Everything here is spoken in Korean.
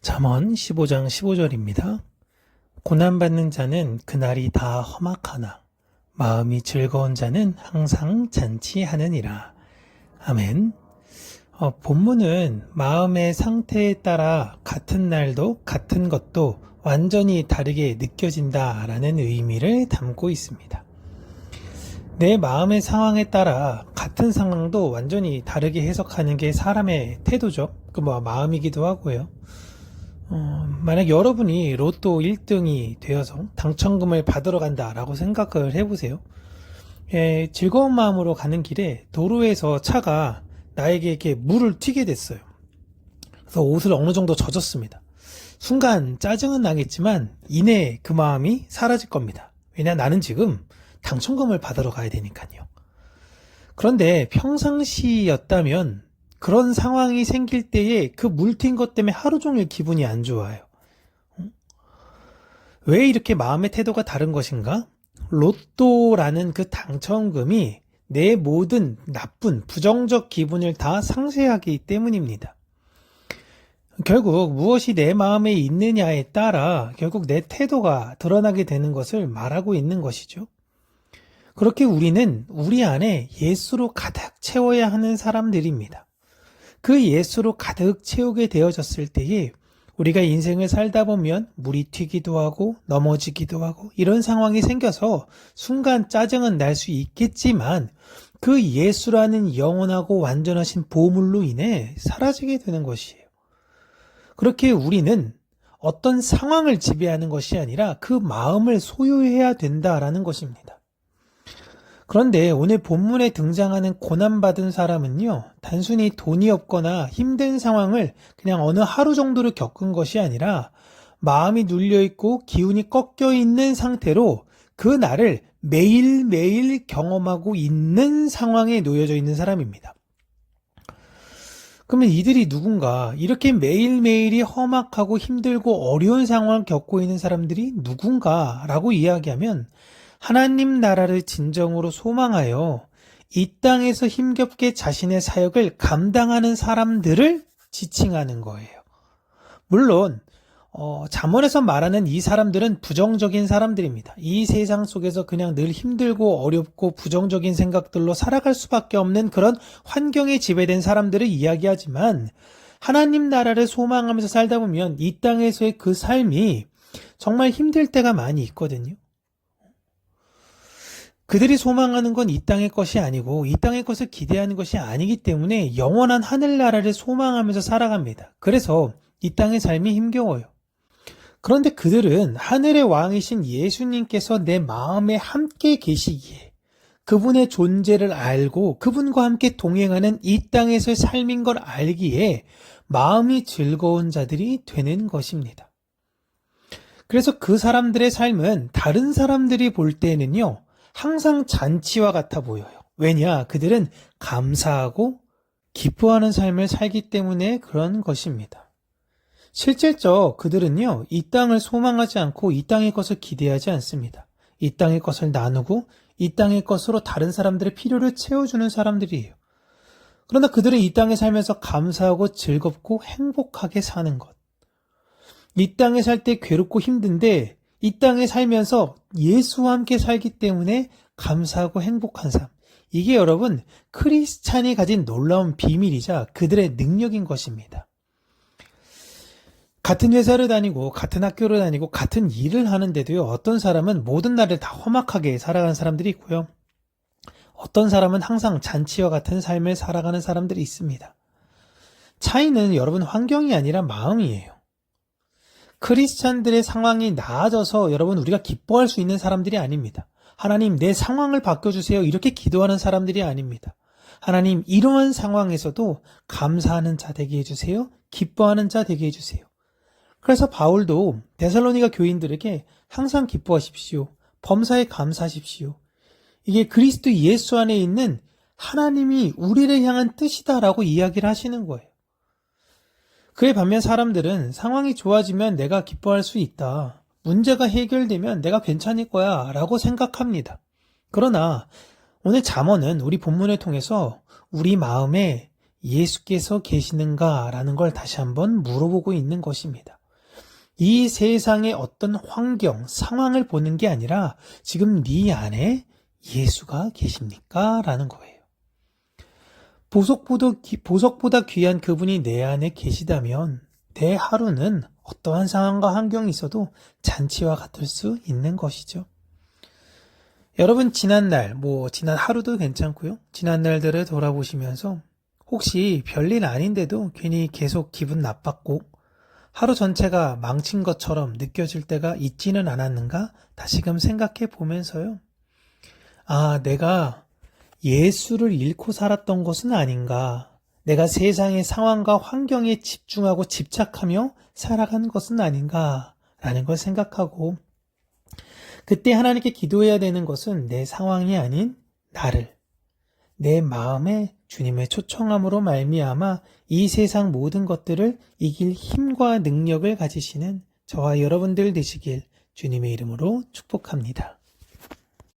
잠언 15장 15절입니다. 고난받는 자는 그날이 다 험악하나 마음이 즐거운 자는 항상 잔치하느니라. 아멘. 본문은 마음의 상태에 따라 같은 날도 같은 것도 완전히 다르게 느껴진다라는 의미를 담고 있습니다. 내 마음의 상황에 따라 같은 상황도 완전히 다르게 해석하는 게 사람의 태도죠. 마음이기도 하고요. 만약 여러분이 로또 1등이 되어서 당첨금을 받으러 간다라고 생각을 해보세요. 즐거운 마음으로 가는 길에 도로에서 차가 나에게 이렇게 물을 튀게 됐어요. 그래서 옷을 어느 정도 젖었습니다. 순간 짜증은 나겠지만 이내 그 마음이 사라질 겁니다. 왜냐, 나는 지금 당첨금을 받으러 가야 되니까요. 그런데 평상시였다면 그런 상황이 생길 때에 그 물 튄 것 때문에 하루 종일 기분이 안 좋아요. 왜 이렇게 마음의 태도가 다른 것인가? 로또라는 그 당첨금이 내 모든 나쁜 부정적 기분을 다 상쇄하기 때문입니다. 결국 무엇이 내 마음에 있느냐에 따라 결국 내 태도가 드러나게 되는 것을 말하고 있는 것이죠. 그렇게 우리는 우리 안에 예수로 가득 채워야 하는 사람들입니다. 그 예수로 가득 채우게 되어졌을 때에 우리가 인생을 살다 보면 물이 튀기도 하고 넘어지기도 하고 이런 상황이 생겨서 순간 짜증은 날 수 있겠지만 그 예수라는 영원하고 완전하신 보물로 인해 사라지게 되는 것이에요. 그렇게 우리는 어떤 상황을 지배하는 것이 아니라 그 마음을 소유해야 된다라는 것입니다. 그런데 오늘 본문에 등장하는 고난받은 사람은요, 단순히 돈이 없거나 힘든 상황을 그냥 어느 하루 정도를 겪은 것이 아니라 마음이 눌려있고 기운이 꺾여있는 상태로 그 날을 매일매일 경험하고 있는 상황에 놓여져 있는 사람입니다. 그러면 이들이 누군가, 이렇게 매일매일이 험악하고 힘들고 어려운 상황을 겪고 있는 사람들이 누군가라고 이야기하면 하나님 나라를 진정으로 소망하여 이 땅에서 힘겹게 자신의 사역을 감당하는 사람들을 지칭하는 거예요. 물론 잠언에서 말하는 이 사람들은 부정적인 사람들입니다. 이 세상 속에서 그냥 늘 힘들고 어렵고 부정적인 생각들로 살아갈 수밖에 없는 그런 환경에 지배된 사람들을 이야기하지만 하나님 나라를 소망하면서 살다 보면 이 땅에서의 그 삶이 정말 힘들 때가 많이 있거든요. 그들이 소망하는 건 이 땅의 것이 아니고 이 땅의 것을 기대하는 것이 아니기 때문에 영원한 하늘나라를 소망하면서 살아갑니다. 그래서 이 땅의 삶이 힘겨워요. 그런데 그들은 하늘의 왕이신 예수님께서 내 마음에 함께 계시기에 그분의 존재를 알고 그분과 함께 동행하는 이 땅에서의 삶인 걸 알기에 마음이 즐거운 자들이 되는 것입니다. 그래서 그 사람들의 삶은 다른 사람들이 볼 때는요, 항상 잔치와 같아 보여요. 왜냐? 그들은 감사하고 기뻐하는 삶을 살기 때문에 그런 것입니다. 실질적 그들은요, 이 땅을 소망하지 않고 이 땅의 것을 기대하지 않습니다. 이 땅의 것을 나누고 이 땅의 것으로 다른 사람들의 필요를 채워주는 사람들이에요. 그러나 그들은 이 땅에 살면서 감사하고 즐겁고 행복하게 사는 것. 이 땅에 살 때 괴롭고 힘든데 이 땅에 살면서 예수와 함께 살기 때문에 감사하고 행복한 삶. 이게 여러분 크리스찬이 가진 놀라운 비밀이자 그들의 능력인 것입니다. 같은 회사를 다니고 같은 학교를 다니고 같은 일을 하는데도요, 어떤 사람은 모든 날을 다 험악하게 살아가는 사람들이 있고요. 어떤 사람은 항상 잔치와 같은 삶을 살아가는 사람들이 있습니다. 차이는 여러분 환경이 아니라 마음이에요. 크리스찬들의 상황이 나아져서 여러분 우리가 기뻐할 수 있는 사람들이 아닙니다. 하나님 내 상황을 바꿔주세요 이렇게 기도하는 사람들이 아닙니다. 하나님 이러한 상황에서도 감사하는 자 되게 해주세요. 기뻐하는 자 되게 해주세요. 그래서 바울도 데살로니가 교인들에게 항상 기뻐하십시오. 범사에 감사하십시오. 이게 그리스도 예수 안에 있는 하나님이 우리를 향한 뜻이다라고 이야기를 하시는 거예요. 그에 반면 사람들은 상황이 좋아지면 내가 기뻐할 수 있다. 문제가 해결되면 내가 괜찮을 거야 라고 생각합니다. 그러나 오늘 잠언은 우리 본문을 통해서 우리 마음에 예수께서 계시는가라는 걸 다시 한번 물어보고 있는 것입니다. 이 세상의 어떤 환경, 상황을 보는 게 아니라 지금 네 안에 예수가 계십니까? 라는 거예요. 보석보다 귀한 그분이 내 안에 계시다면 내 하루는 어떠한 상황과 환경이 있어도 잔치와 같을 수 있는 것이죠. 여러분 지난 하루도 괜찮고요. 지난 날들을 돌아보시면서 혹시 별일 아닌데도 괜히 계속 기분 나빴고 하루 전체가 망친 것처럼 느껴질 때가 있지는 않았는가? 다시금 생각해 보면서요. 내가 예수를 잃고 살았던 것은 아닌가? 내가 세상의 상황과 환경에 집중하고 집착하며 살아간 것은 아닌가? 라는 걸 생각하고 그때 하나님께 기도해야 되는 것은 내 상황이 아닌 나를 내 마음에 주님의 초청함으로 말미암아 이 세상 모든 것들을 이길 힘과 능력을 가지시는 저와 여러분들 되시길 주님의 이름으로 축복합니다.